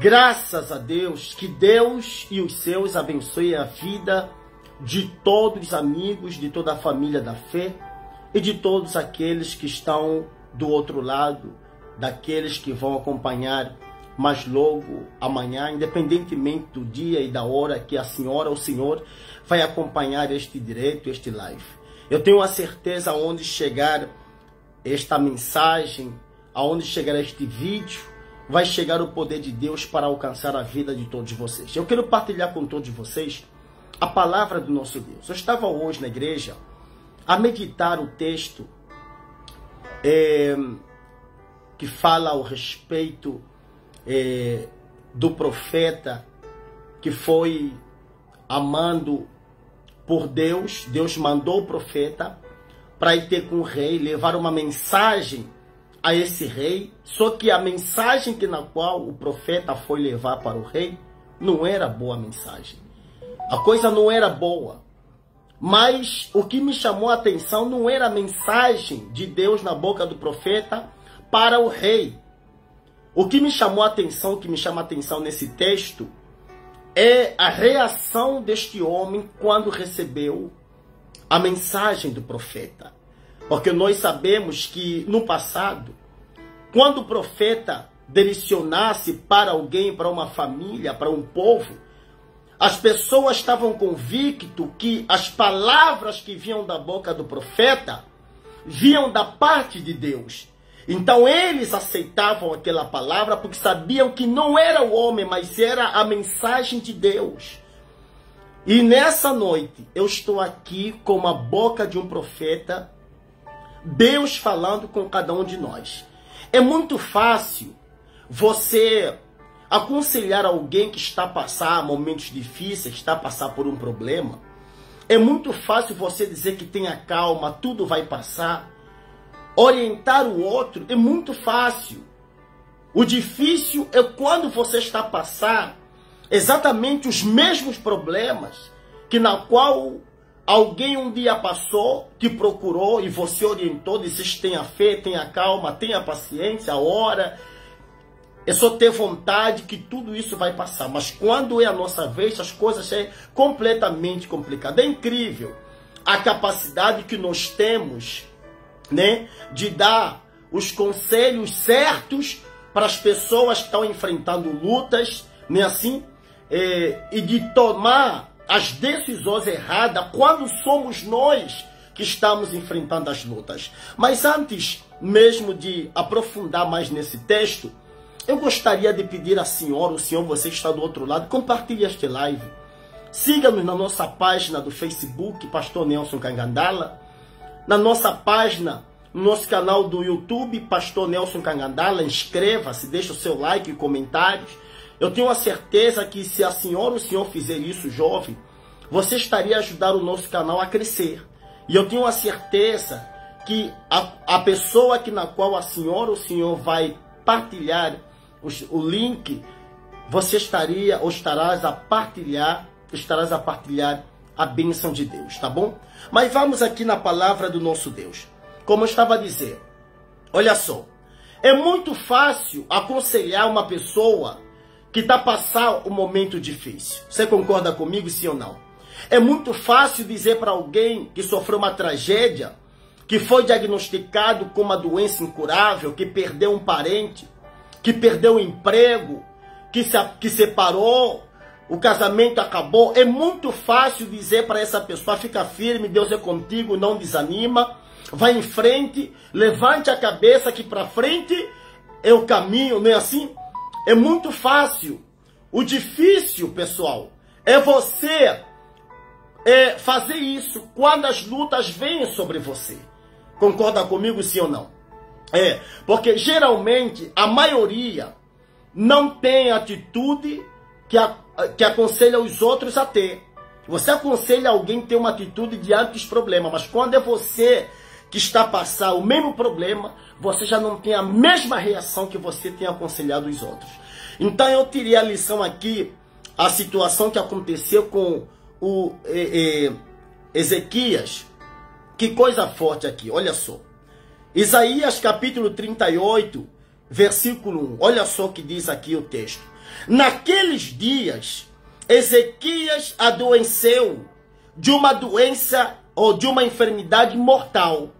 Graças a Deus, que Deus e os seus abençoem a vida de todos os amigos, de toda a família da fé e de todos aqueles que estão do outro lado, daqueles que vão acompanhar mais logo amanhã, independentemente do dia e da hora que a senhora ou o senhor vai acompanhar este direto, este live. Eu tenho a certeza aonde chegar esta mensagem, aonde chegar este vídeo, vai chegar o poder de Deus para alcançar a vida de todos vocês. Eu quero partilhar com todos vocês a palavra do nosso Deus. Eu estava hoje na igreja a meditar o texto que fala ao respeito do profeta que foi amado por Deus. Deus mandou o profeta para ir ter com o rei, levar uma mensagem a esse rei, só que a mensagem na qual o profeta foi levar para o rei não era boa mensagem. A coisa não era boa. Mas o que me chamou a atenção não era a mensagem de Deus na boca do profeta para o rei. O que me chamou a atenção, o que me chama a atenção nesse texto é a reação deste homem quando recebeu a mensagem do profeta. Porque nós sabemos que no passado, quando o profeta direcionasse para alguém, para uma família, para um povo, as pessoas estavam convictas que as palavras que vinham da boca do profeta vinham da parte de Deus. Então eles aceitavam aquela palavra porque sabiam que não era o homem, mas era a mensagem de Deus. E nessa noite eu estou aqui com a boca de um profeta, Deus falando com cada um de nós. É muito fácil você aconselhar alguém que está a passar momentos difíceis, está a passar por um problema. É muito fácil você dizer que tenha calma, tudo vai passar. Orientar o outro é muito fácil. O difícil é quando você está a passar exatamente os mesmos problemas que na qual alguém um dia passou, te procurou e você orientou, disse: tenha fé, tenha calma, tenha paciência, ora. É só ter vontade que tudo isso vai passar. Mas quando é a nossa vez, as coisas são completamente complicadas. É incrível a capacidade que nós temos, né, de dar os conselhos certos para as pessoas que estão enfrentando lutas, né, assim, e de tomar as decisões erradas quando somos nós que estamos enfrentando as lutas. Mas antes mesmo de aprofundar mais nesse texto, eu gostaria de pedir à senhora, o senhor, você que está do outro lado, compartilhe este live. Siga-nos na nossa página do Facebook, Pastor Nelson Cangandala, na nossa página, no nosso canal do YouTube, Pastor Nelson Cangandala. Inscreva-se, deixe o seu like e comentários. Eu tenho a certeza que se a senhora ou o senhor fizer isso, jovem, você estaria ajudando o nosso canal a crescer. E eu tenho a certeza que a pessoa na qual a senhora ou o senhor vai partilhar o link, você estarás a partilhar a bênção de Deus, tá bom? Mas vamos aqui na palavra do nosso Deus. Como eu estava a dizer, olha só, é muito fácil aconselhar uma pessoa que está passando um momento difícil. Você concorda comigo, sim ou não? É muito fácil dizer para alguém que sofreu uma tragédia, que foi diagnosticado com uma doença incurável, que perdeu um parente, que perdeu o emprego, que separou, o casamento acabou. É muito fácil dizer para essa pessoa: fica firme, Deus é contigo, não desanima, vai em frente, levante a cabeça que para frente é o caminho, não é assim? É muito fácil. O difícil, pessoal, é você fazer isso quando as lutas vêm sobre você. Concorda comigo, sim ou não? Porque geralmente a maioria não tem atitude que aconselha os outros a ter. Você aconselha alguém a ter uma atitude diante dos problemas, mas quando é você que está a passar o mesmo problema, você já não tem a mesma reação que você tem aconselhado os outros. Então eu tirei a lição aqui, a situação que aconteceu com o Ezequias. Que coisa forte aqui, olha só. Isaías capítulo 38, versículo 1. Olha só o que diz aqui o texto. Naqueles dias, Ezequias adoeceu de uma doença ou de uma enfermidade mortal.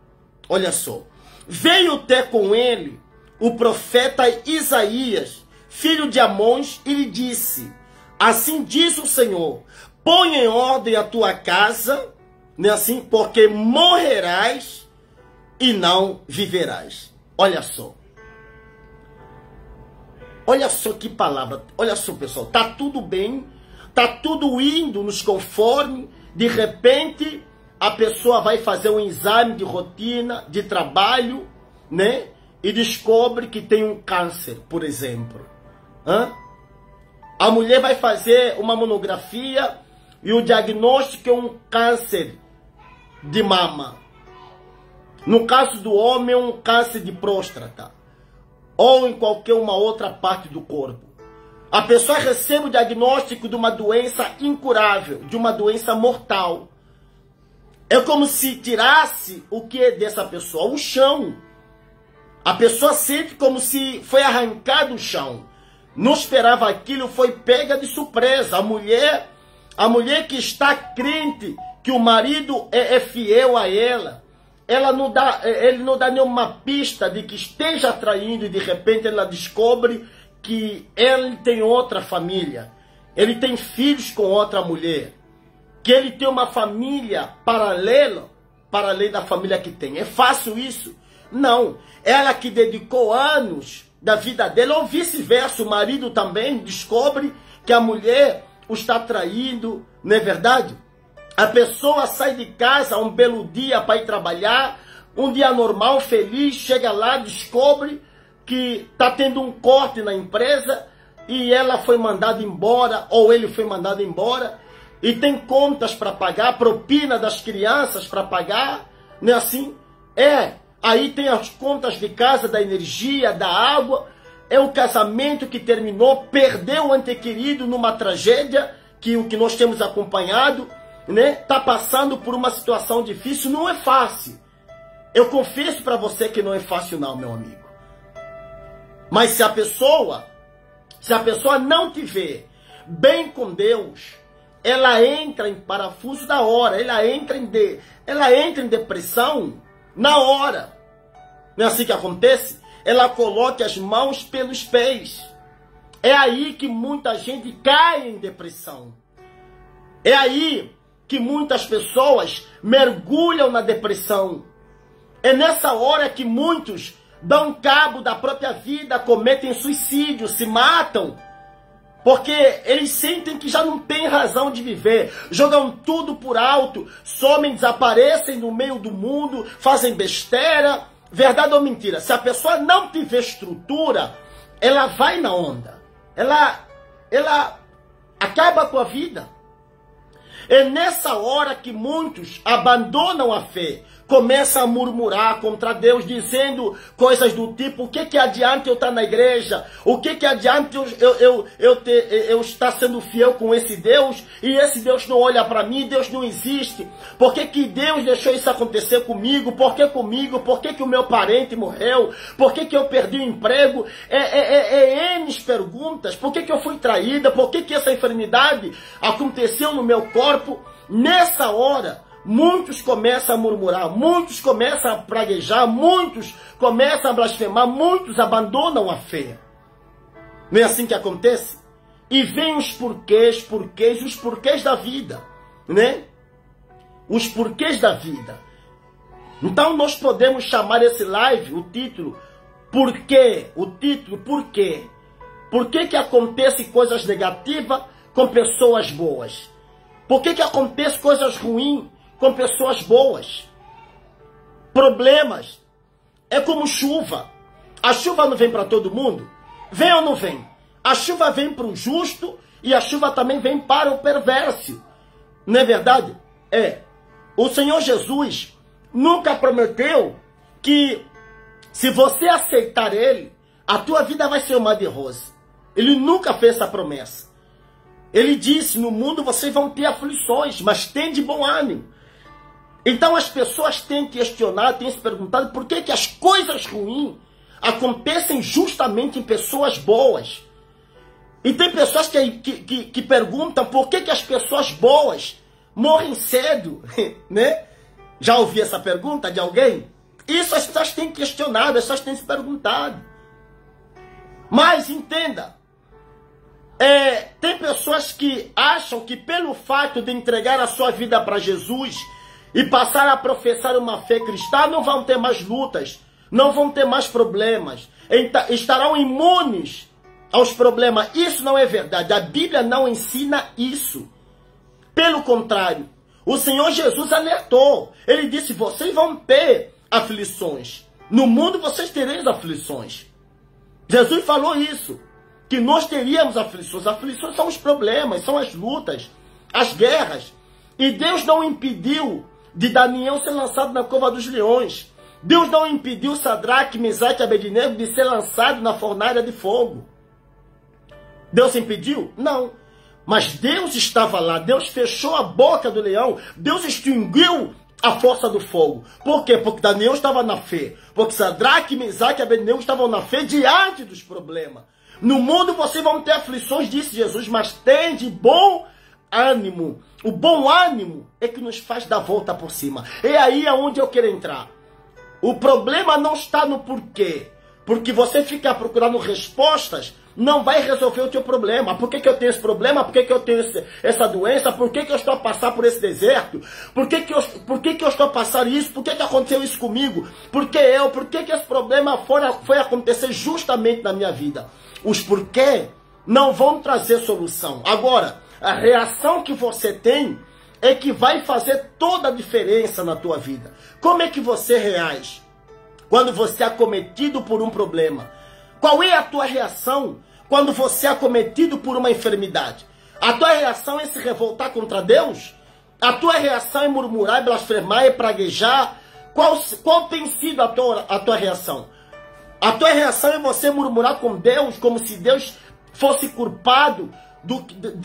Olha só. Veio ter com ele o profeta Isaías, filho de Amós, e lhe disse: assim diz o Senhor, põe em ordem a tua casa, não é assim? Porque morrerás e não viverás. Olha só. Olha só que palavra. Olha só, pessoal. Tá tudo bem. Tá tudo indo nos conforme. De repente, a pessoa vai fazer um exame de rotina, de trabalho, né? E descobre que tem um câncer, por exemplo. A mulher vai fazer uma monografia e o diagnóstico é um câncer de mama. No caso do homem, é um câncer de próstata. Ou em qualquer uma outra parte do corpo. A pessoa recebe o diagnóstico de uma doença incurável, de uma doença mortal. É como se tirasse o que é dessa pessoa? O chão. A pessoa sente como se foi arrancado o chão. Não esperava aquilo, foi pega de surpresa. A mulher que está crente que o marido é fiel a ela, ele não dá nenhuma pista de que esteja traindo e de repente ela descobre que ele tem outra família, ele tem filhos com outra mulher, que ele tem uma família paralela para além da família que tem. É fácil isso? Não. Ela que dedicou anos da vida dela, ou vice-versa, o marido também descobre que a mulher o está traindo, não é verdade? A pessoa sai de casa um belo dia para ir trabalhar, um dia normal, feliz, chega lá, descobre que está tendo um corte na empresa e ela foi mandada embora, ou ele foi mandado embora, e tem contas para pagar, propina das crianças para pagar, não é assim? Aí tem as contas de casa, da energia, da água, é o casamento que terminou, perdeu o ente querido numa tragédia, que o que nós temos acompanhado, né? Tá passando por uma situação difícil, não é fácil. Eu confesso para você que não é fácil não, meu amigo. Mas se a pessoa não tiver bem com Deus, ela entra em parafuso da hora, ela entra em depressão na hora. Não é assim que acontece? Ela coloca as mãos pelos pés. É aí que muita gente cai em depressão. É aí que muitas pessoas mergulham na depressão. É nessa hora que muitos dão cabo da própria vida, cometem suicídio, se matam, porque eles sentem que já não tem razão de viver, jogam tudo por alto, somem, desaparecem no meio do mundo, fazem besteira. Verdade ou mentira? Se a pessoa não tiver estrutura, ela vai na onda, ela acaba com a vida. É nessa hora que muitos abandonam a fé, começam a murmurar contra Deus, dizendo coisas do tipo: o que adianta eu estar na igreja? O que adianta eu estar sendo fiel com esse Deus e esse Deus não olha para mim, Deus não existe? Por que Deus deixou isso acontecer comigo? Por que comigo? Por que o meu parente morreu? Por que eu perdi o emprego? N perguntas. Por que eu fui traída? Por que essa enfermidade aconteceu no meu corpo? Nessa hora, muitos começam a murmurar, muitos começam a praguejar, muitos começam a blasfemar, muitos abandonam a fé. Não é assim que acontece? E vem os porquês da vida, né? Os porquês da vida. Então nós podemos chamar esse live, o título, Por quê? O título, por quê? Por que acontecem coisas negativas com pessoas boas? Por que acontecem coisas ruins com pessoas boas? Problemas. É como chuva. A chuva não vem para todo mundo? Vem ou não vem? A chuva vem para o justo e a chuva também vem para o perverso. Não é verdade? O Senhor Jesus nunca prometeu que se você aceitar Ele, a tua vida vai ser uma de rosa. Ele nunca fez essa promessa. Ele disse: no mundo vocês vão ter aflições, mas tem de bom ânimo. Então as pessoas têm questionado, têm se perguntado por que as coisas ruins acontecem justamente em pessoas boas. E tem pessoas que perguntam por que as pessoas boas morrem cedo, né? Já ouvi essa pergunta de alguém? Isso as pessoas têm questionado, as pessoas têm se perguntado. Mas entenda, tem pessoas que acham que pelo fato de entregar a sua vida para Jesus e passar a professar uma fé cristã, não vão ter mais lutas, não vão ter mais problemas, estarão imunes aos problemas. Isso não é verdade, a Bíblia não ensina isso. Pelo contrário, o Senhor Jesus alertou, ele disse, vocês vão ter aflições, no mundo vocês tereis aflições. Jesus falou isso, que nós teríamos aflições. Aflições são os problemas, são as lutas, as guerras. E Deus não impediu de Daniel ser lançado na cova dos leões. Deus não impediu Sadraque, Mesaque e Abednego de ser lançado na fornalha de fogo. Deus impediu? Não. Mas Deus estava lá, Deus fechou a boca do leão, Deus extinguiu a força do fogo. Por quê? Porque Daniel estava na fé. Porque Sadraque, Mesaque e Abednego estavam na fé diante dos problemas. No mundo vocês vão ter aflições, disse Jesus, mas tem de bom ânimo. O bom ânimo é que nos faz dar volta por cima. É aí aonde eu quero entrar. O problema não está no porquê. Porque você ficar procurando respostas não vai resolver o teu problema. Por que eu tenho esse problema? Por que eu tenho essa doença? Por que eu estou a passar por esse deserto? Por que eu estou a passar isso? Por que aconteceu isso comigo? Por que esse problema foi acontecer justamente na minha vida? Os porquê não vão trazer solução. Agora, a reação que você tem é que vai fazer toda a diferença na tua vida. Como é que você reage quando você é acometido por um problema? Qual é a tua reação quando você é acometido por uma enfermidade? A tua reação é se revoltar contra Deus? A tua reação é murmurar, blasfemar, é praguejar? Qual tem sido a tua reação? A tua reação é você murmurar com Deus, como se Deus fosse culpado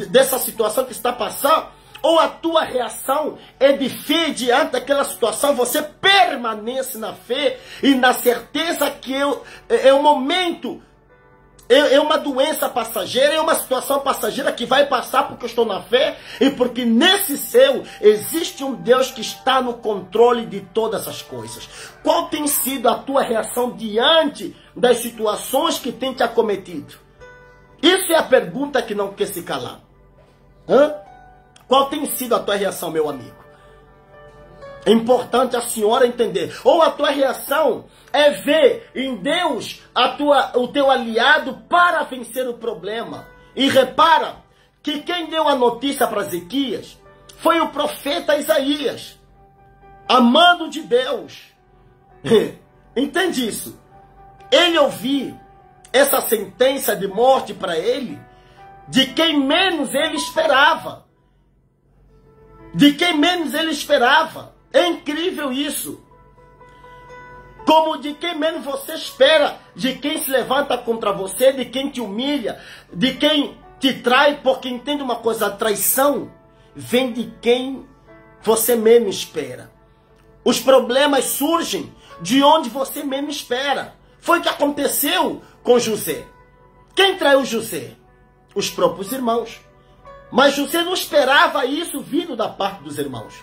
dessa situação que está passando? Ou a tua reação é de fé diante daquela situação? Você permanece na fé e na certeza que é um momento, é uma doença passageira, é uma situação passageira que vai passar porque eu estou na fé e porque nesse céu existe um Deus que está no controle de todas as coisas. Qual tem sido a tua reação diante das situações que tem te acometido? Isso é a pergunta que não quer se calar. Qual tem sido a tua reação, meu amigo? É importante a senhora entender. Ou a tua reação é ver em Deus o teu aliado para vencer o problema. E repara que quem deu a notícia para Ezequias foi o profeta Isaías, amando de Deus. Entende isso? Ele ouviu essa sentença de morte para ele de quem menos ele esperava. De quem menos ele esperava. É incrível isso. Como de quem menos você espera, de quem se levanta contra você, de quem te humilha, de quem te trai, porque entende uma coisa, a traição vem de quem você menos espera. Os problemas surgem de onde você menos espera. Foi o que aconteceu com José. Quem traiu José? Os próprios irmãos. Mas José não esperava isso vindo da parte dos irmãos.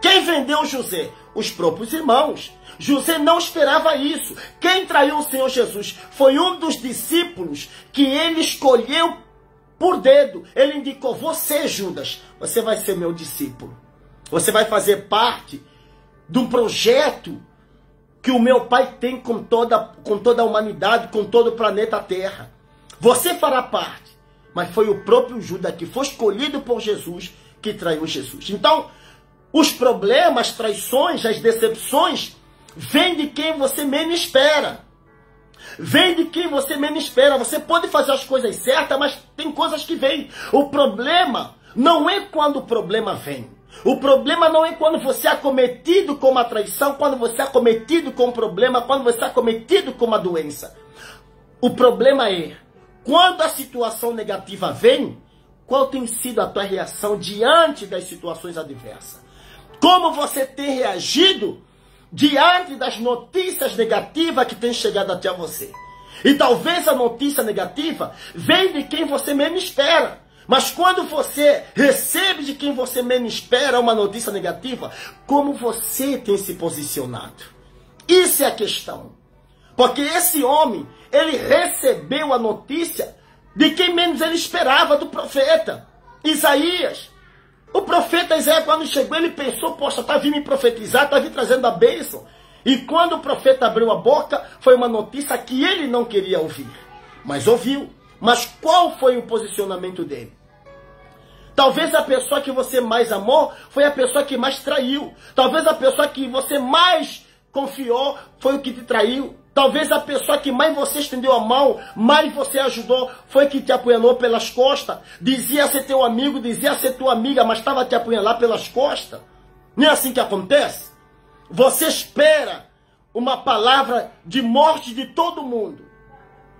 Quem vendeu José? Os próprios irmãos. José não esperava isso. Quem traiu o Senhor Jesus? Foi um dos discípulos que ele escolheu por dedo. Ele indicou, você, Judas, você vai ser meu discípulo. Você vai fazer parte de um projeto que o meu Pai tem com toda a humanidade, com todo o planeta Terra. Você fará parte. Mas foi o próprio Judas que foi escolhido por Jesus que traiu Jesus. Então, os problemas, as traições, as decepções, vêm de quem você menos espera. Vem de quem você menos espera. Você pode fazer as coisas certas, mas tem coisas que vêm. O problema não é quando o problema vem. O problema não é quando você é acometido com uma traição, quando você é acometido com um problema, quando você é acometido com uma doença. O problema é, quando a situação negativa vem, qual tem sido a tua reação diante das situações adversas? Como você tem reagido diante das notícias negativas que tem chegado até você. E talvez a notícia negativa vem de quem você menos espera. Mas quando você recebe de quem você menos espera uma notícia negativa, como você tem se posicionado? Isso é a questão. Porque esse homem, ele recebeu a notícia de quem menos ele esperava, do profeta Isaías. O profeta Isaías, quando chegou, ele pensou, poxa, está vindo me profetizar, está vindo trazendo a bênção. E quando o profeta abriu a boca, foi uma notícia que ele não queria ouvir. Mas ouviu. Mas qual foi o posicionamento dele? Talvez a pessoa que você mais amou foi a pessoa que mais traiu. Talvez a pessoa que você mais confiou foi o que te traiu. Talvez a pessoa que mais você estendeu a mão, mais você ajudou, foi que te apunhalou pelas costas. Dizia ser teu amigo, dizia ser tua amiga, mas estava te apunhalar pelas costas. Não é assim que acontece? Você espera uma palavra de morte de todo mundo.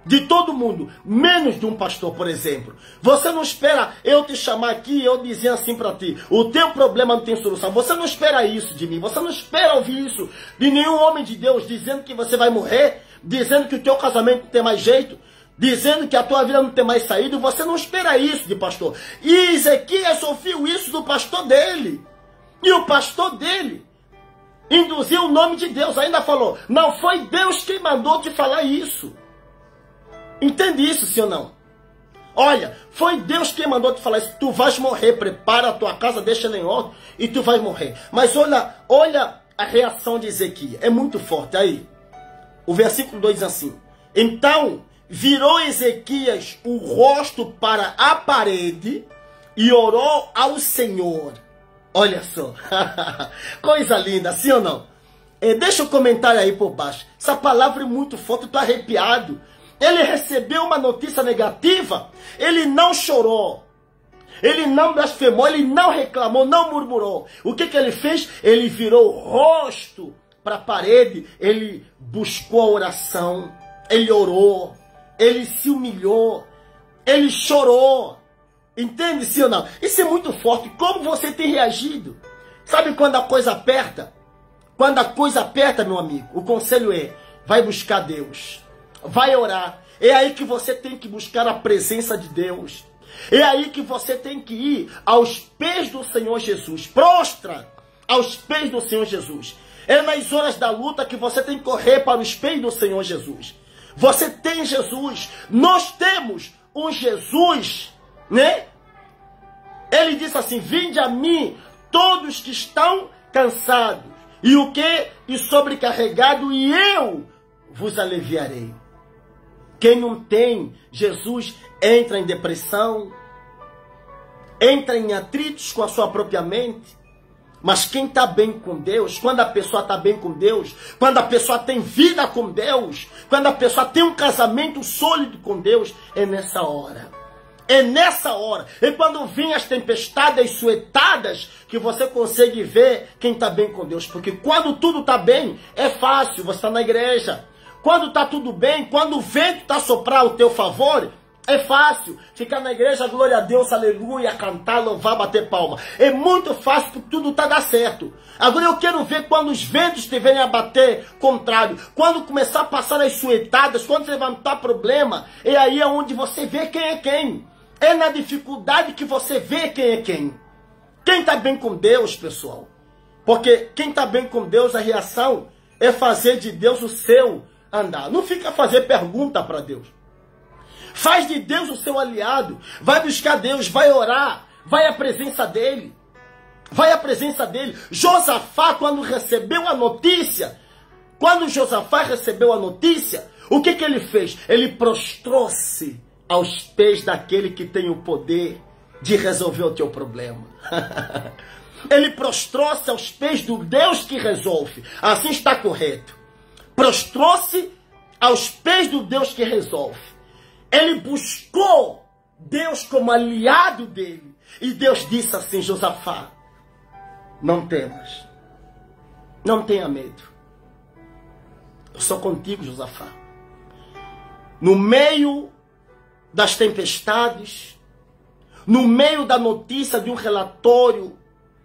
De todo mundo, menos de um pastor, por exemplo. Você não espera eu te chamar aqui e eu dizer assim para ti, o teu problema não tem solução. Você não espera isso de mim. Você não espera ouvir isso de nenhum homem de Deus, dizendo que você vai morrer, dizendo que o teu casamento não tem mais jeito, dizendo que a tua vida não tem mais saída. Você não espera isso de pastor. E Ezequias ouviu isso do pastor dele. E o pastor dele induziu o nome de Deus. Ainda falou, não foi Deus quem mandou te falar isso. Entende isso, sim ou não? Olha, foi Deus quem mandou te falar isso. Tu vais morrer, prepara a tua casa, deixa ela em ordem e tu vais morrer. Mas olha a reação de Ezequias. É muito forte aí. O versículo 2 diz assim. Então virou Ezequias o rosto para a parede e orou ao Senhor. Olha só. Coisa linda, sim ou não? Deixa um comentário aí por baixo. Essa palavra é muito forte, eu estou arrepiado. Ele recebeu uma notícia negativa, ele não chorou, ele não blasfemou, ele não reclamou, não murmurou. O que ele fez? Ele virou o rosto para a parede, ele buscou a oração, ele orou, ele se humilhou, ele chorou. Entende, sim ou não? Isso é muito forte. Como você tem reagido? Sabe quando a coisa aperta? Quando a coisa aperta, meu amigo, o conselho é, vai buscar Deus. Vai orar. É aí que você tem que buscar a presença de Deus. É aí que você tem que ir aos pés do Senhor Jesus. Prostra aos pés do Senhor Jesus. É nas horas da luta que você tem que correr para os pés do Senhor Jesus. Você tem Jesus. Nós temos um Jesus, né? Ele disse assim, vinde a mim todos que estão cansados. E o que? E sobrecarregado, e eu vos aliviarei. Quem não tem Jesus entra em depressão, entra em atritos com a sua própria mente. Mas quem está bem com Deus, quando a pessoa está bem com Deus, quando a pessoa tem vida com Deus, quando a pessoa tem um casamento sólido com Deus, é nessa hora. É nessa hora. E quando vêm as tempestades, as suetadas, que você consegue ver quem está bem com Deus. Porque quando tudo está bem, é fácil, você está na igreja. Quando está tudo bem, quando o vento está a soprar ao teu favor, é fácil ficar na igreja, glória a Deus, aleluia, cantar, louvar, bater palma. É muito fácil porque tudo está dando certo. Agora eu quero ver quando os ventos estiverem a bater contrário, quando começar a passar as suetadas, quando levantar problema, é aí onde você vê quem é quem. É na dificuldade que você vê quem é quem. Quem está bem com Deus, pessoal. Porque quem está bem com Deus, a reação é fazer de Deus o seu andar. Não fica a fazer pergunta para Deus. Faz de Deus o seu aliado. Vai buscar Deus, vai orar, vai à presença dele. Vai à presença dele. Josafá, quando recebeu a notícia, o que ele fez? Ele prostrou-se aos pés daquele que tem o poder de resolver o teu problema. Ele prostrou-se aos pés do Deus que resolve. Assim está correto. Prostrou-se aos pés do Deus que resolve. Ele buscou Deus como aliado dele. E Deus disse assim, Josafá, não temas. Não tenha medo. Eu sou contigo, Josafá. No meio das tempestades, no meio da notícia de um relatório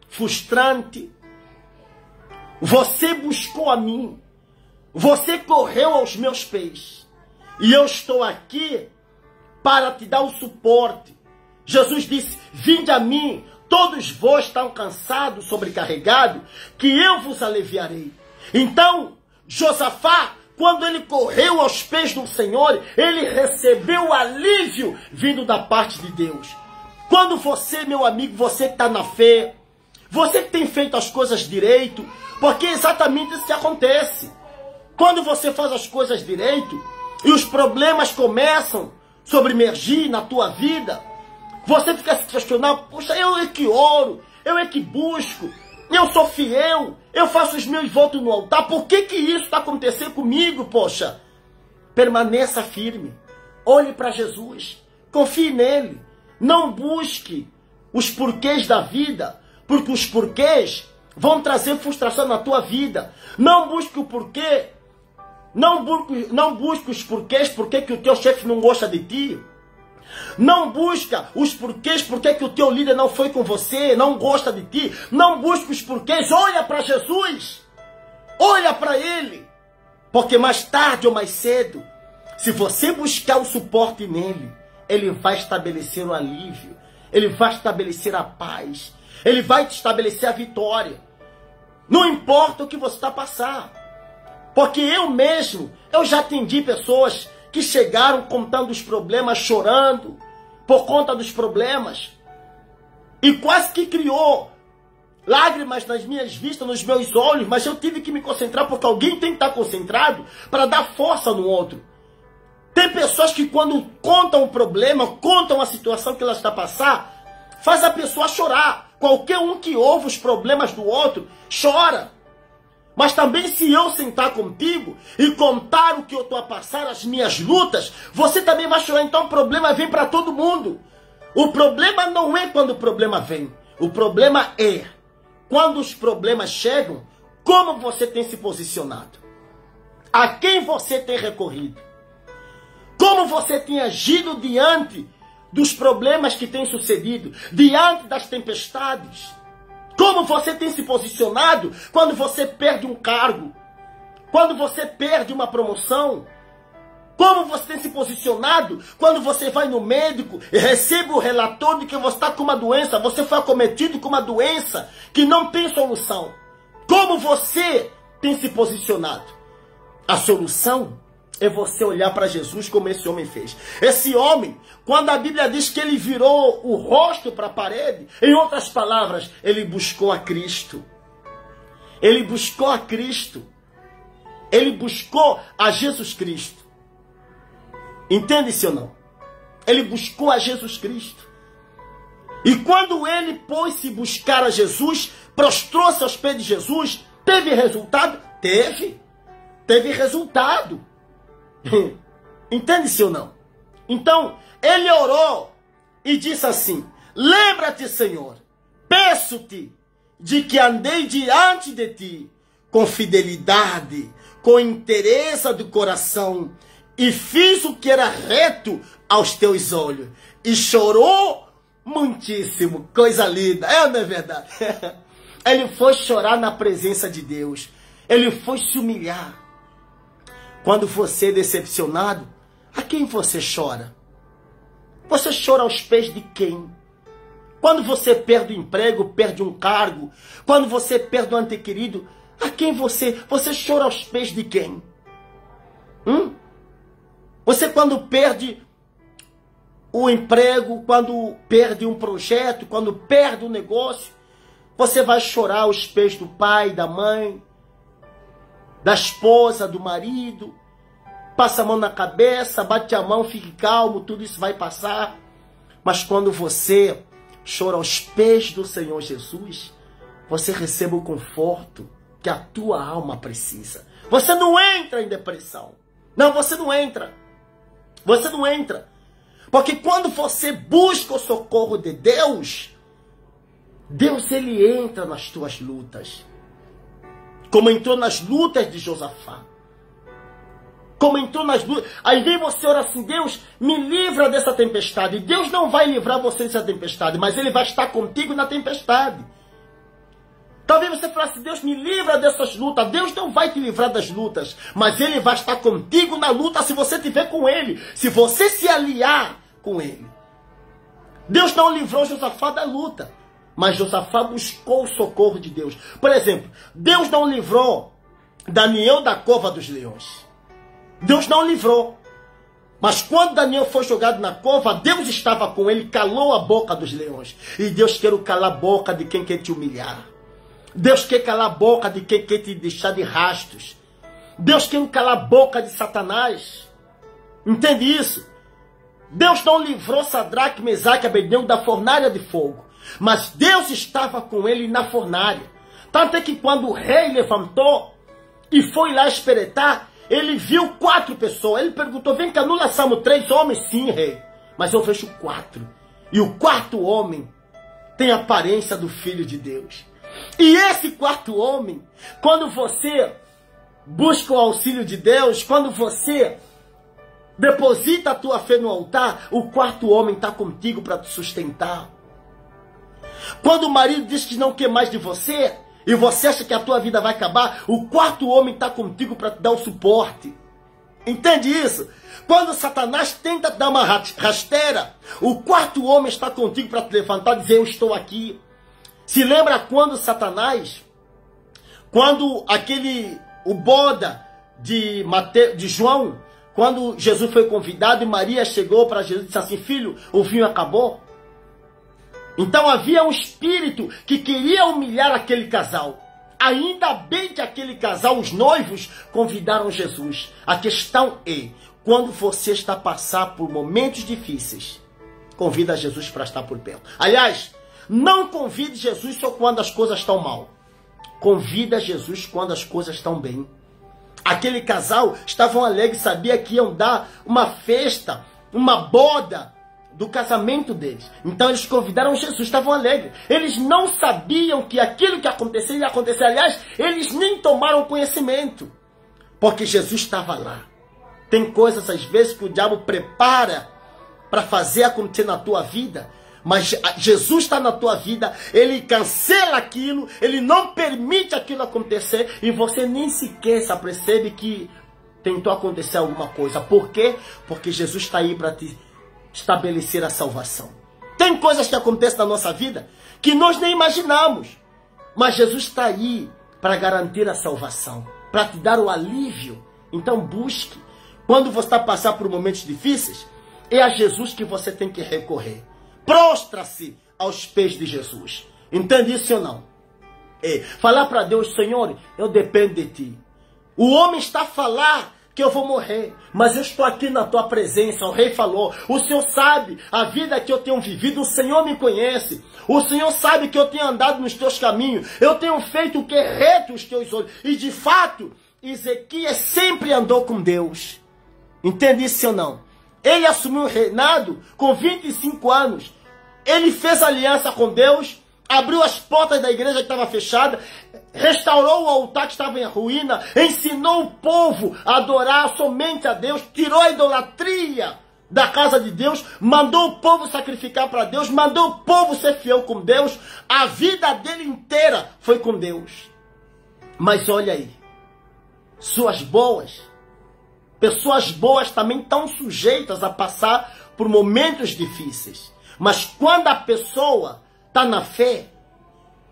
frustrante, Você buscou a mim. Você correu aos meus pés. E eu estou aqui para te dar o suporte. Jesus disse, vinde a mim, todos vós estão cansados, sobrecarregados, que eu vos aliviarei. Então, Josafá, quando ele correu aos pés do Senhor, ele recebeu o alívio vindo da parte de Deus. Quando você, meu amigo, você que está na fé, você que tem feito as coisas direito, porque é exatamente isso que acontece. Quando você faz as coisas direito e os problemas começam a sobremergir na tua vida, você fica se questionando, poxa, eu é que oro, eu é que busco, eu sou fiel, eu faço os meus votos no altar, por que isso está acontecendo comigo, poxa? Permaneça firme, olhe para Jesus, confie nele, não busque os porquês da vida, porque os porquês vão trazer frustração na tua vida. Não busque o porquê, não busque os porquês, porque que o teu chefe não gosta de ti. Não busca os porquês, porque que o teu líder não foi com você, não gosta de ti. Não busca os porquês, olha para Jesus. Olha para Ele. Porque mais tarde ou mais cedo, se você buscar o suporte nele, Ele vai estabelecer o alívio. Ele vai estabelecer a paz. Ele vai te estabelecer a vitória. Não importa o que você está passando. Porque eu já atendi pessoas que chegaram contando os problemas, chorando por conta dos problemas. E quase que criou lágrimas nas minhas vistas, nos meus olhos, mas eu tive que me concentrar, porque alguém tem que estar concentrado para dar força no outro. Tem pessoas que quando contam o problema, contam a situação que ela está passando, faz a pessoa chorar. Qualquer um que ouve os problemas do outro, chora. Mas também se eu sentar contigo e contar o que eu estou a passar, as minhas lutas, você também vai chorar. Então o problema vem para todo mundo. O problema não é quando o problema vem. O problema é quando os problemas chegam, como você tem se posicionado. A quem você tem recorrido. Como você tem agido diante dos problemas que têm sucedido, diante das tempestades. Como você tem se posicionado quando você perde um cargo, quando você perde uma promoção. Como você tem se posicionado quando você vai no médico e recebe o relatório de que você está com uma doença, você foi acometido com uma doença que não tem solução. Como você tem se posicionado? A solução é você olhar para Jesus como esse homem fez. Esse homem, quando a Bíblia diz que ele virou o rosto para a parede, em outras palavras, ele buscou a Cristo. Ele buscou a Cristo. Ele buscou a Jesus Cristo. Entende-se ou não? Ele buscou a Jesus Cristo. E quando ele pôs-se buscar a Jesus, prostrou-se aos pés de Jesus, teve resultado? Teve. Teve resultado. Entende-se ou não? Então, ele orou e disse assim: lembra-te, Senhor, peço-te de que andei diante de ti com fidelidade, com interesse do coração, e fiz o que era reto aos teus olhos. E chorou muitíssimo. Coisa linda. É ou não é verdade? Ele foi chorar na presença de Deus. Ele foi se humilhar. Quando você é decepcionado, a quem você chora? Você chora aos pés de quem? Quando você perde o emprego, perde um cargo, quando você perde um ente querido, a quem você chora aos pés de quem? Você quando perde o emprego, quando perde um projeto, quando perde um negócio, você vai chorar aos pés do pai, da mãe, da esposa, do marido, passa a mão na cabeça, bate a mão, fique calmo, tudo isso vai passar. Mas quando você chora aos pés do Senhor Jesus, você recebe o conforto que a tua alma precisa. Você não entra em depressão. Não, você não entra. Você não entra. Porque quando você busca o socorro de Deus, Deus ele entra nas tuas lutas. Como entrou nas lutas de Josafá. Como entrou nas lutas. Aí vem você orar assim: Deus, me livra dessa tempestade. Deus não vai livrar você dessa tempestade, mas Ele vai estar contigo na tempestade. Talvez você fale assim, Deus me livra dessas lutas. Deus não vai te livrar das lutas, mas Ele vai estar contigo na luta se você estiver com Ele, se você se aliar com Ele. Deus não livrou Josafá da luta, mas Josafá buscou o socorro de Deus. Por exemplo, Deus não livrou Daniel da cova dos leões. Deus não livrou. Mas quando Daniel foi jogado na cova, Deus estava com ele, calou a boca dos leões. E Deus quer calar a boca de quem quer te humilhar. Deus quer calar a boca de quem quer te deixar de rastros. Deus quer calar a boca de Satanás. Entende isso? Deus não livrou Sadraque, Mesaque e Abednego da fornalha de fogo. Mas Deus estava com ele na fornalha. Tanto é que quando o rei levantou e foi lá espreitar, ele viu 4 pessoas. Ele perguntou, vem cá, não laçamos 3 homens? Sim, rei. Mas eu vejo 4. E o 4º homem tem a aparência do Filho de Deus. E esse 4º homem, quando você busca o auxílio de Deus, quando você deposita a tua fé no altar, o 4º homem está contigo para te sustentar. Quando o marido diz que não quer mais de você, e você acha que a tua vida vai acabar, o 4º homem está contigo para te dar o suporte. Entende isso? Quando Satanás tenta dar uma rasteira, o 4º homem está contigo para te levantar e dizer, eu estou aqui. Se lembra quando Satanás, quando o boda de João, quando Jesus foi convidado e Maria chegou para Jesus e disse assim, filho, o vinho acabou. Então havia um espírito que queria humilhar aquele casal. Ainda bem que aquele casal, os noivos, convidaram Jesus. A questão é, quando você está a passar por momentos difíceis, convida Jesus para estar por perto. Aliás, não convide Jesus só quando as coisas estão mal. Convida Jesus quando as coisas estão bem. Aquele casal estavam alegres, sabia que iam dar uma festa, uma boda do casamento deles. Então eles convidaram Jesus, estavam alegres. Eles não sabiam que aquilo que acontecia ia acontecer. Aliás, eles nem tomaram conhecimento, porque Jesus estava lá. Tem coisas às vezes que o diabo prepara para fazer acontecer na tua vida, mas Jesus está na tua vida, ele cancela aquilo, ele não permite aquilo acontecer e você nem sequer se apercebe que tentou acontecer alguma coisa. Por quê? Porque Jesus está aí para te estabelecer a salvação. Tem coisas que acontecem na nossa vida que nós nem imaginamos, mas Jesus está aí para garantir a salvação, para te dar o alívio. Então busque. Quando você está passando por momentos difíceis, é a Jesus que você tem que recorrer. Prostra-se aos pés de Jesus. Entende isso ou não? Falar para Deus, Senhor, eu dependo de ti. O homem está a falar que eu vou morrer, mas eu estou aqui na tua presença. O rei falou, o Senhor sabe a vida que eu tenho vivido, o Senhor me conhece, o Senhor sabe que eu tenho andado nos teus caminhos, eu tenho feito o que é reto os teus olhos. E de fato, Ezequias sempre andou com Deus. Entende isso ou não? Ele assumiu o reinado com 25 anos. Ele fez aliança com Deus, abriu as portas da igreja que estava fechada, restaurou o altar que estava em ruína, ensinou o povo a adorar somente a Deus, tirou a idolatria da casa de Deus, mandou o povo sacrificar para Deus, mandou o povo ser fiel com Deus. A vida dele inteira foi com Deus. Mas olha aí, pessoas boas também estão sujeitas a passar por momentos difíceis. Mas quando a pessoa está na fé,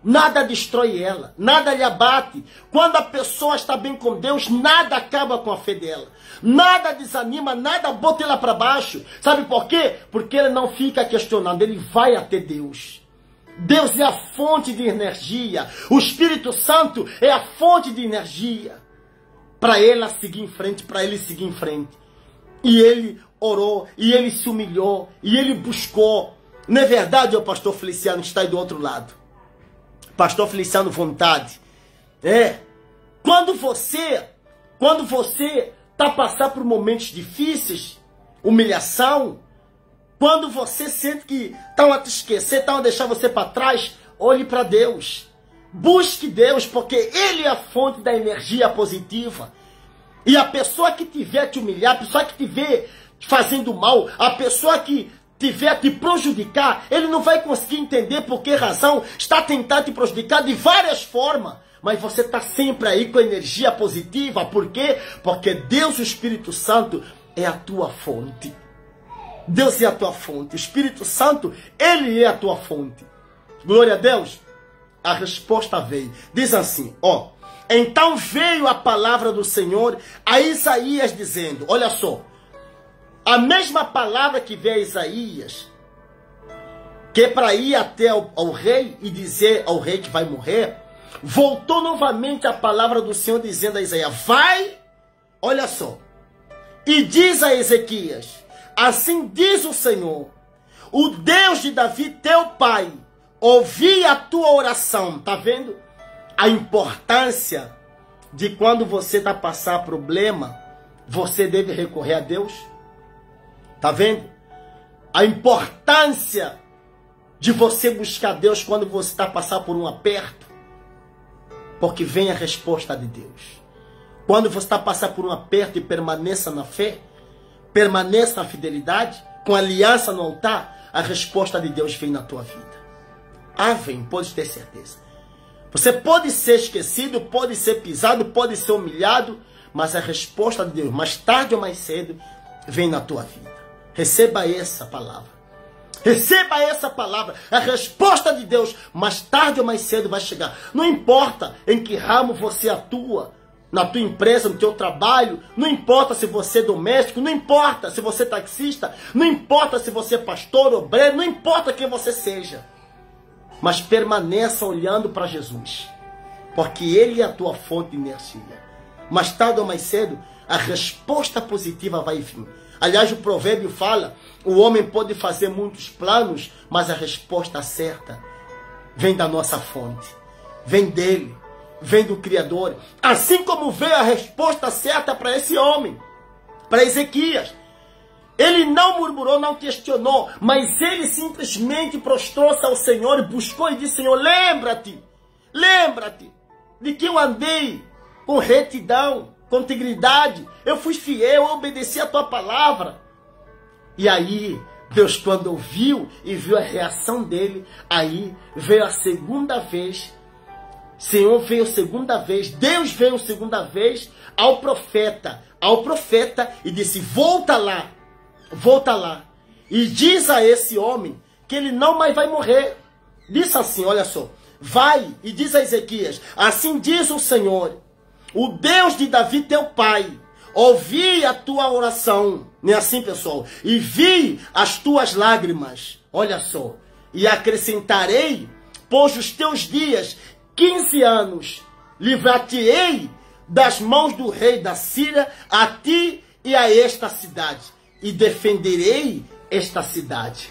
nada destrói ela, nada lhe abate. Quando a pessoa está bem com Deus, nada acaba com a fé dela. Nada desanima, nada bota ela para baixo. Sabe por quê? Porque ele não fica questionando, ele vai até Deus. Deus é a fonte de energia. O Espírito Santo é a fonte de energia para ela seguir em frente, para ele seguir em frente. E ele orou, e ele se humilhou, e ele buscou. Não é verdade, o pastor Feliciano que está aí do outro lado? Pastor Feliciano Vontade. Quando você está passando por momentos difíceis, humilhação, quando você sente que estão a te esquecer, estão a deixar você para trás, olhe para Deus. Busque Deus, porque Ele é a fonte da energia positiva. E a pessoa que te vê te humilhar, a pessoa que te vê fazendo mal, a pessoa que tiver a te prejudicar, ele não vai conseguir entender por que razão está tentando te prejudicar de várias formas. Mas você está sempre aí com energia positiva. Por quê? Porque Deus, o Espírito Santo, é a tua fonte. Deus é a tua fonte. O Espírito Santo, ele é a tua fonte. Glória a Deus. A resposta veio. Diz assim, ó. Então veio a palavra do Senhor a Isaías dizendo, olha só. A mesma palavra que veio a Isaías, que é para ir até ao rei e dizer ao rei que vai morrer, voltou novamente a palavra do Senhor dizendo a Isaías, vai, olha só, e diz a Ezequias, assim diz o Senhor, o Deus de Davi, teu pai, ouvi a tua oração. Tá vendo a importância de quando você está passando problema, você deve recorrer a Deus? Tá vendo? A importância de você buscar Deus quando você está passando por um aperto. Porque vem a resposta de Deus. Quando você está passando por um aperto e permaneça na fé, permaneça na fidelidade, com aliança no altar, a resposta de Deus vem na tua vida. Ah, vem, pode ter certeza. Você pode ser esquecido, pode ser pisado, pode ser humilhado, mas a resposta de Deus, mais tarde ou mais cedo, vem na tua vida. Receba essa palavra. Receba essa palavra. A resposta de Deus, mais tarde ou mais cedo, vai chegar. Não importa em que ramo você atua, na tua empresa, no teu trabalho, não importa se você é doméstico, não importa se você é taxista, não importa se você é pastor, obreiro, não importa quem você seja. Mas permaneça olhando para Jesus, porque Ele é a tua fonte de energia. Mais tarde ou mais cedo, a resposta positiva vai vir. Aliás, o provérbio fala, o homem pode fazer muitos planos, mas a resposta certa vem da nossa fonte, vem dele, vem do Criador. Assim como veio a resposta certa para esse homem, para Ezequias. Ele não murmurou, não questionou, mas ele simplesmente prostrou-se ao Senhor e buscou e disse, Senhor, lembra-te de que eu andei com retidão, com integridade, eu fui fiel, eu obedeci a tua palavra. E aí, Deus, quando ouviu e viu a reação dele, aí veio a segunda vez, Senhor veio a segunda vez, Deus veio a segunda vez ao profeta e disse, volta lá, e diz a esse homem que ele não mais vai morrer. Disse assim, olha só, vai e diz a Ezequias, assim diz o Senhor, o Deus de Davi teu pai, ouvi a tua oração, não é assim, pessoal? E vi as tuas lágrimas, olha só, e acrescentarei, pois os teus dias, 15 anos, livrar-te-ei das mãos do rei da Síria, a ti e a esta cidade, e defenderei esta cidade.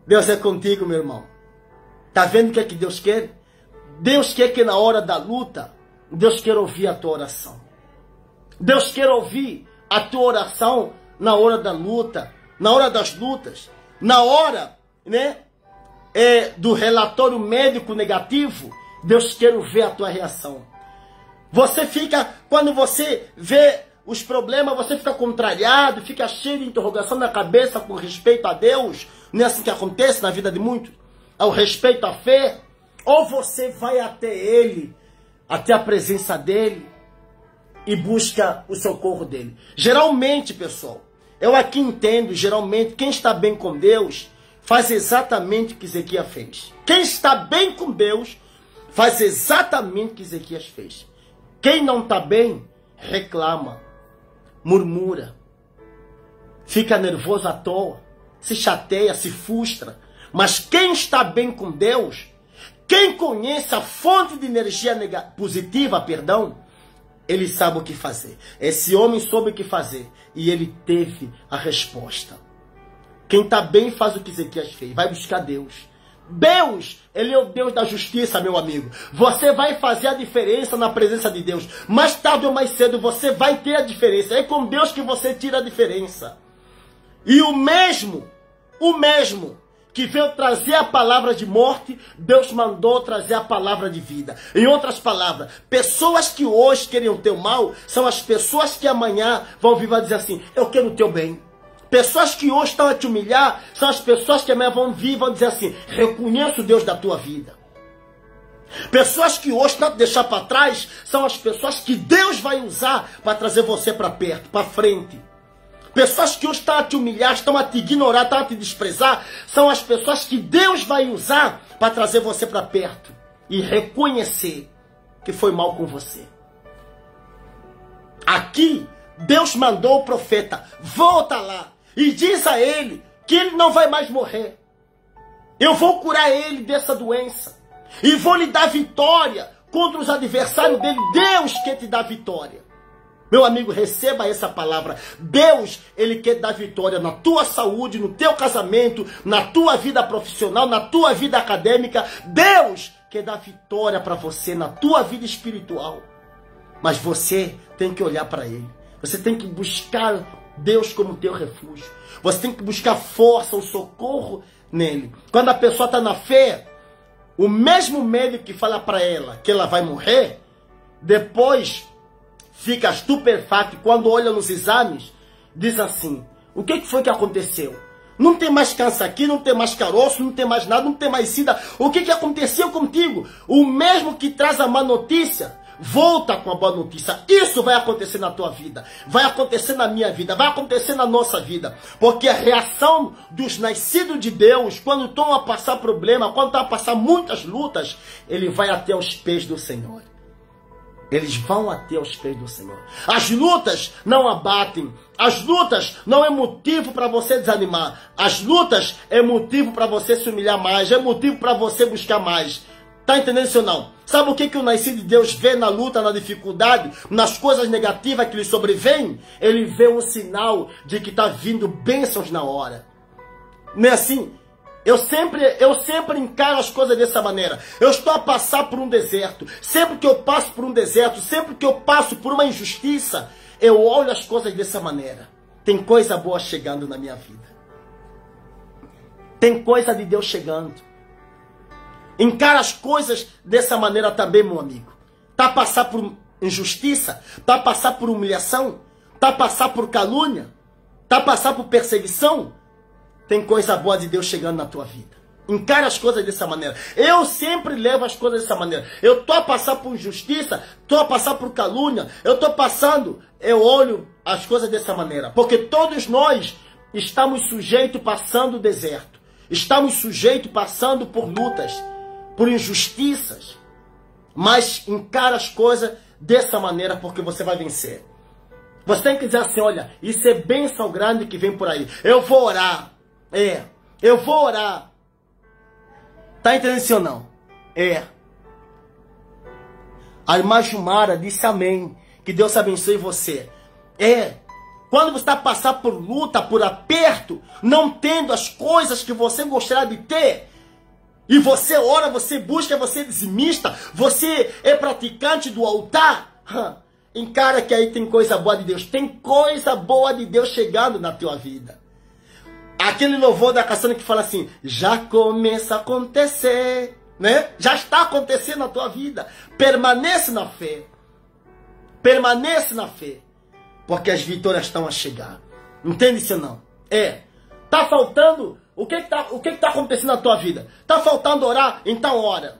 Deus é contigo, meu irmão. Tá vendo o que é que Deus quer? Deus quer que na hora da luta, Deus quer ouvir a tua oração. Deus quer ouvir a tua oração na hora da luta, na hora das lutas, na hora, né, do relatório médico negativo. Deus quer ver a tua reação. Você fica, quando você vê os problemas, você fica contrariado, fica cheio de interrogação na cabeça com respeito a Deus. Não é assim que acontece na vida de muitos? Ao respeito à fé. Ou você vai até Ele, até a presença dEle, e busca o socorro dEle. Geralmente, pessoal, eu aqui entendo, geralmente, quem está bem com Deus, faz exatamente o que Ezequias fez. Quem está bem com Deus, faz exatamente o que Ezequias fez. Quem não está bem, reclama, murmura, fica nervoso à toa, se chateia, se frustra. Mas quem está bem com Deus, quem conhece a fonte de energia positiva, ele sabe o que fazer. Esse homem soube o que fazer e ele teve a resposta. Quem está bem faz o que Ezequias fez, vai buscar Deus. Deus, Ele é o Deus da justiça, meu amigo. Você vai fazer a diferença na presença de Deus. Mais tarde ou mais cedo você vai ter a diferença. É com Deus que você tira a diferença. E o mesmo que veio trazer a palavra de morte, Deus mandou trazer a palavra de vida. Em outras palavras, pessoas que hoje querem o teu mal, são as pessoas que amanhã vão vir e vão dizer assim, eu quero o teu bem. Pessoas que hoje estão a te humilhar são as pessoas que amanhã vão vir e vão dizer assim: reconheço o Deus da tua vida. Pessoas que hoje estão a te deixar para trás são as pessoas que Deus vai usar para trazer você para perto, para frente. Pessoas que hoje estão a te humilhar, estão a te ignorar, estão a te desprezar, são as pessoas que Deus vai usar para trazer você para perto e reconhecer que foi mal com você. Aqui, Deus mandou o profeta: volta lá e diz a ele que ele não vai mais morrer. Eu vou curar ele dessa doença e vou lhe dar vitória contra os adversários dele. Deus quer te dar vitória. Meu amigo, receba essa palavra. Deus, Ele quer dar vitória na tua saúde, no teu casamento, na tua vida profissional, na tua vida acadêmica. Deus quer dar vitória para você na tua vida espiritual. Mas você tem que olhar para Ele. Você tem que buscar Deus como teu refúgio. Você tem que buscar força, o socorro nele. Quando a pessoa está na fé, o mesmo médico que fala para ela que ela vai morrer, depois fica estupefato e quando olha nos exames, diz assim: o que foi que aconteceu? Não tem mais câncer aqui, não tem mais caroço, não tem mais nada, não tem mais sida. O que aconteceu contigo? O mesmo que traz a má notícia, volta com a boa notícia. Isso vai acontecer na tua vida, vai acontecer na minha vida, vai acontecer na nossa vida. Porque a reação dos nascidos de Deus, quando estão a passar problema, quando estão a passar muitas lutas, ele vai até os pés do Senhor. Eles vão até os pés do Senhor. As lutas não abatem. As lutas não é motivo para você desanimar. As lutas é motivo para você se humilhar mais. É motivo para você buscar mais. Tá entendendo isso ou não? Sabe o que o nascido de Deus vê na luta, na dificuldade, nas coisas negativas que lhe sobrevêm? Ele vê um sinal de que está vindo bênçãos na hora. Não é assim? Eu sempre encaro as coisas dessa maneira. Eu estou a passar por um deserto. Sempre que eu passo por um deserto, sempre que eu passo por uma injustiça, eu olho as coisas dessa maneira. Tem coisa boa chegando na minha vida. Tem coisa de Deus chegando. Encara as coisas dessa maneira também, meu amigo. Tá a passar por injustiça? Tá a passar por humilhação? Tá a passar por calúnia? Tá a passar por perseguição? Tem coisa boa de Deus chegando na tua vida. Encara as coisas dessa maneira. Eu sempre levo as coisas dessa maneira. Eu estou a passar por injustiça, estou a passar por calúnia, eu olho as coisas dessa maneira. Porque todos nós estamos sujeitos passando deserto. Estamos sujeitos passando por lutas, por injustiças. Mas encara as coisas dessa maneira porque você vai vencer. Você tem que dizer assim: olha, isso é bênção grande que vem por aí. Eu vou orar. Eu vou orar. Tá entendendo isso ou não? A irmã Jumara disse amém. Que Deus abençoe você. Quando você está passando por luta, por aperto, não tendo as coisas que você gostaria de ter, e você ora, você busca, você é dizimista, você é praticante do altar, encara que aí tem coisa boa de Deus. Tem coisa boa de Deus chegando na tua vida. Aquele louvor da Cassandra que fala assim: já começa a acontecer, né? Já está acontecendo na tua vida. Permanece na fé. Permanece na fé. Porque as vitórias estão a chegar. Entende isso ou não? Tá faltando. O que tá acontecendo na tua vida? Tá faltando orar? Então ora.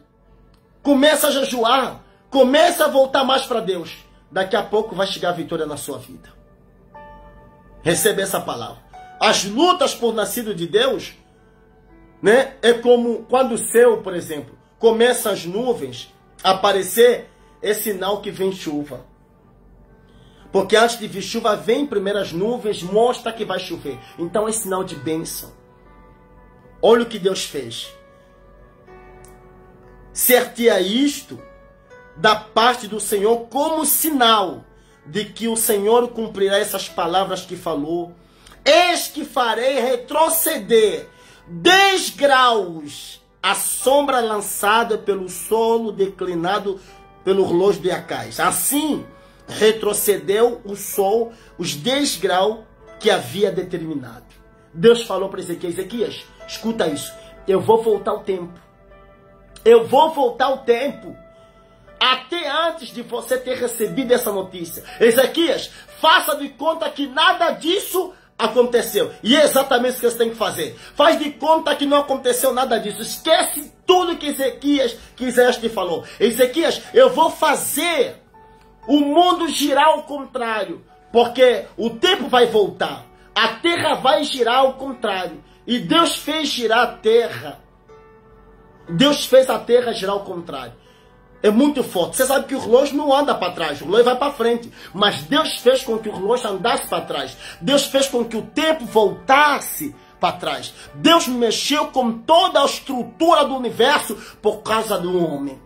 Começa a jejuar. Começa a voltar mais para Deus. Daqui a pouco vai chegar a vitória na sua vida. Receba essa palavra. As lutas por nascido de Deus, né? É como quando o céu, por exemplo, começa as nuvens a aparecer, é sinal que vem chuva. Porque antes de vir chuva, vem primeiro as nuvens, mostra que vai chover. Então é sinal de bênção. Olha o que Deus fez. Certia isto da parte do Senhor como sinal de que o Senhor cumprirá essas palavras que falou. Eis que farei retroceder 10 graus a sombra lançada pelo solo declinado pelo relógio de Acais. Assim, retrocedeu o sol os 10 graus que havia determinado. Deus falou para Ezequias: Ezequias, escuta isso. Eu vou voltar o tempo. Eu vou voltar o tempo. Até antes de você ter recebido essa notícia. Ezequias, faça de conta que nada disso aconteceu. E é exatamente isso que você tem que fazer. Faz de conta que não aconteceu nada disso. Esquece tudo que Isaías te falou. Ezequias, eu vou fazer o mundo girar ao contrário, porque o tempo vai voltar. A terra vai girar ao contrário. E Deus fez girar a terra. Deus fez a terra girar ao contrário. É muito forte. Você sabe que o relógio não anda para trás, o relógio vai para frente. Mas Deus fez com que o relógio andasse para trás. Deus fez com que o tempo voltasse para trás. Deus mexeu com toda a estrutura do universo por causa de um homem.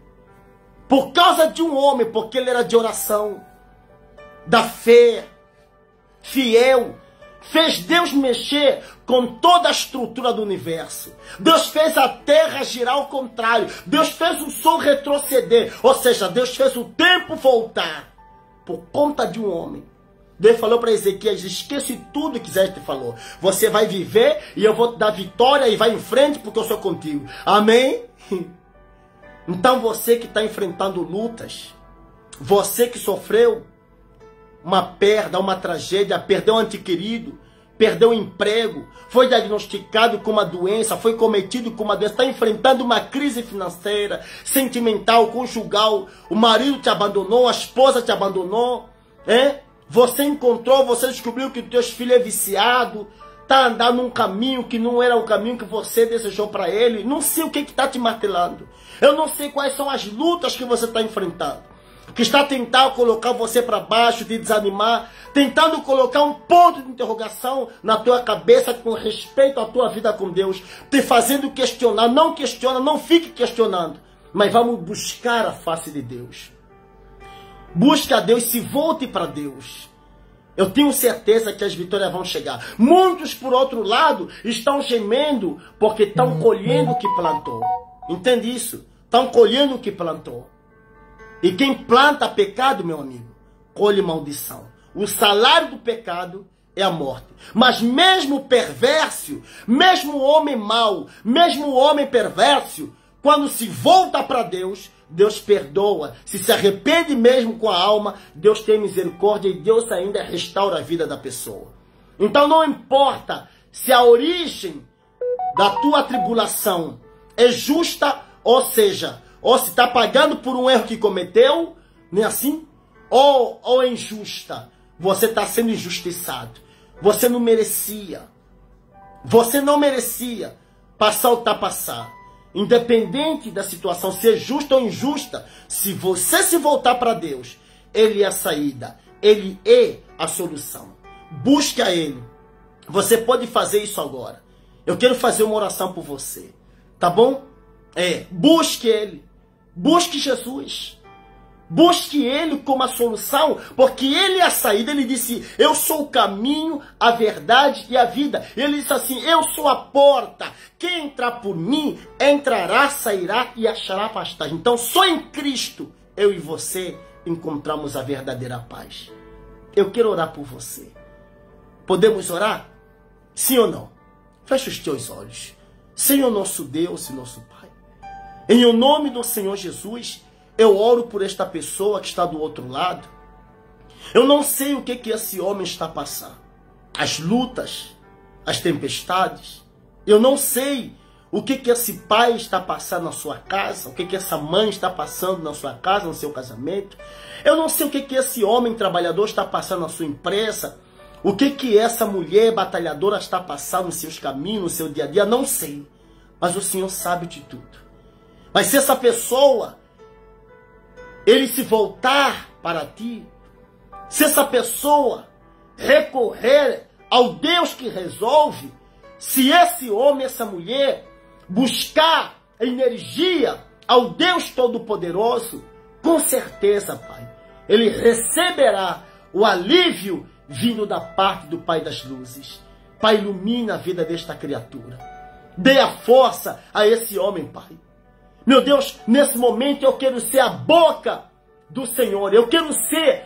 Por causa de um homem, porque ele era de oração, da fé, fiel. Fez Deus mexer com toda a estrutura do universo. Deus fez a terra girar ao contrário. Deus fez o sol retroceder. Ou seja, Deus fez o tempo voltar por conta de um homem. Deus falou para Ezequias, esquece tudo que Isaías te falou. Você vai viver e eu vou te dar vitória e vai em frente porque eu sou contigo. Amém? Então você que está enfrentando lutas, você que sofreu uma perda, uma tragédia, perdeu um ente querido, perdeu o emprego, foi diagnosticado com uma doença, foi cometido com uma doença, está enfrentando uma crise financeira, sentimental, conjugal, o marido te abandonou, a esposa te abandonou, você encontrou, você descobriu que o teu filho é viciado, está andando num caminho que não era o caminho que você desejou para ele, não sei o que está te martelando, eu não sei quais são as lutas que você está enfrentando, que está tentando colocar você para baixo, te desanimar, tentando colocar um ponto de interrogação na tua cabeça com respeito à tua vida com Deus, te fazendo questionar. Não questiona, não fique questionando, mas vamos buscar a face de Deus. Busque a Deus, se volte para Deus. Eu tenho certeza que as vitórias vão chegar. Muitos, por outro lado, estão gemendo porque estão colhendo o que plantou. Entende isso? Estão colhendo o que plantou. E quem planta pecado, meu amigo, colhe maldição. O salário do pecado é a morte. Mas mesmo perverso, mesmo o homem mau, mesmo o homem perverso, quando se volta para Deus, Deus perdoa. Se arrepende mesmo com a alma, Deus tem misericórdia e Deus ainda restaura a vida da pessoa. Então não importa se a origem da tua tribulação é justa, ou seja, ou se está pagando por um erro que cometeu, não é assim? Ou é injusta. Você está sendo injustiçado. Você não merecia. Você não merecia passar o que está passando. Independente da situação ser justa ou injusta, se você se voltar para Deus, Ele é a saída. Ele é a solução. Busque a Ele. Você pode fazer isso agora. Eu quero fazer uma oração por você. Tá bom? Busque Ele. Busque Jesus. Busque Ele como a solução, porque Ele é a saída. Ele disse, eu sou o caminho, a verdade e a vida. Ele disse assim, eu sou a porta. Quem entrar por mim, entrará, sairá e achará pastagem. Então, só em Cristo, eu e você encontramos a verdadeira paz. Eu quero orar por você. Podemos orar? Sim ou não? Feche os teus olhos. Senhor nosso Deus e nosso Pai, em o nome do Senhor Jesus, eu oro por esta pessoa que está do outro lado. Eu não sei o que esse homem está passando. As lutas, as tempestades. Eu não sei o que esse pai está passando na sua casa. O que essa mãe está passando na sua casa, no seu casamento. Eu não sei o que esse homem trabalhador está passando na sua empresa. O que essa mulher batalhadora está passando nos seus caminhos, no seu dia a dia. Não sei. Mas o Senhor sabe de tudo. Mas se essa pessoa, ele se voltar para ti, se essa pessoa recorrer ao Deus que resolve, se esse homem, essa mulher, buscar energia ao Deus Todo-Poderoso, com certeza, Pai, ele receberá o alívio vindo da parte do Pai das Luzes. Pai, ilumina a vida desta criatura. Dê a força a esse homem, Pai. Meu Deus, nesse momento eu quero ser a boca do Senhor. Eu quero ser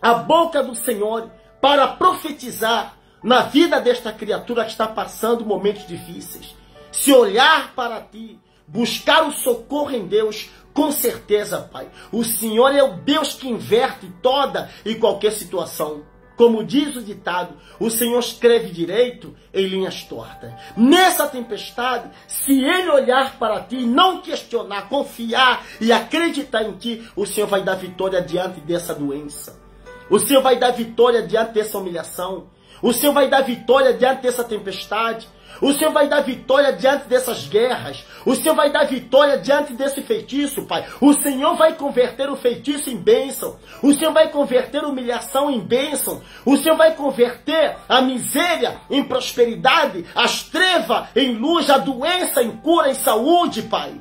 a boca do Senhor para profetizar na vida desta criatura que está passando momentos difíceis. Se olhar para ti, buscar o socorro em Deus, com certeza, Pai. O Senhor é o Deus que inverte toda e qualquer situação. Como diz o ditado, o Senhor escreve direito em linhas tortas. Nessa tempestade, se Ele olhar para ti e não questionar, confiar e acreditar em ti, o Senhor vai dar vitória diante dessa doença. O Senhor vai dar vitória diante dessa humilhação. O Senhor vai dar vitória diante dessa tempestade. O Senhor vai dar vitória diante dessas guerras. O Senhor vai dar vitória diante desse feitiço, Pai. O Senhor vai converter o feitiço em bênção. O Senhor vai converter a humilhação em bênção. O Senhor vai converter a miséria em prosperidade, as trevas em luz, a doença em cura, em saúde, Pai.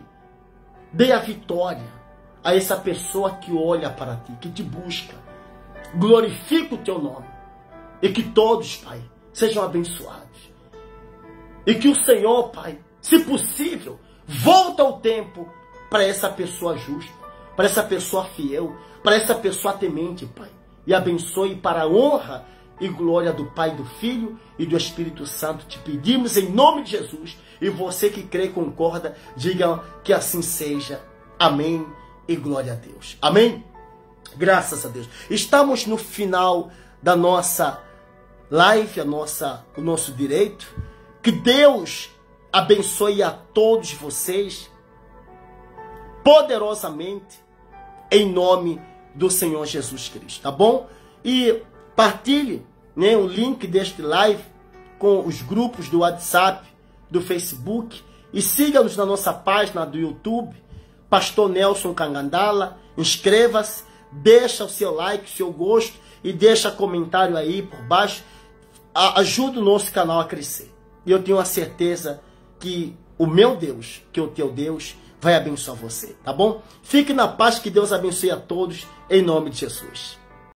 Dê a vitória a essa pessoa que olha para ti, que te busca. Glorifica o teu nome. E que todos, Pai, sejam abençoados. E que o Senhor, Pai, se possível, volta o tempo para essa pessoa justa, para essa pessoa fiel, para essa pessoa temente, Pai. E abençoe para a honra e glória do Pai, do Filho e do Espírito Santo. Te pedimos em nome de Jesus. E você que crê e concorda, diga que assim seja. Amém e glória a Deus. Amém? Graças a Deus. Estamos no final da nossa live, o nosso direito. Que Deus abençoe a todos vocês poderosamente em nome do Senhor Jesus Cristo, tá bom? E partilhe, né, o link deste live com os grupos do WhatsApp, do Facebook, e siga-nos na nossa página do YouTube, Pastor Nelson Cangandala. Inscreva-se, deixa o seu like, o seu gosto e deixa comentário aí por baixo. Ajuda o nosso canal a crescer. E eu tenho a certeza que o meu Deus, que o teu Deus, vai abençoar você, tá bom? Fique na paz, que Deus abençoe a todos, em nome de Jesus.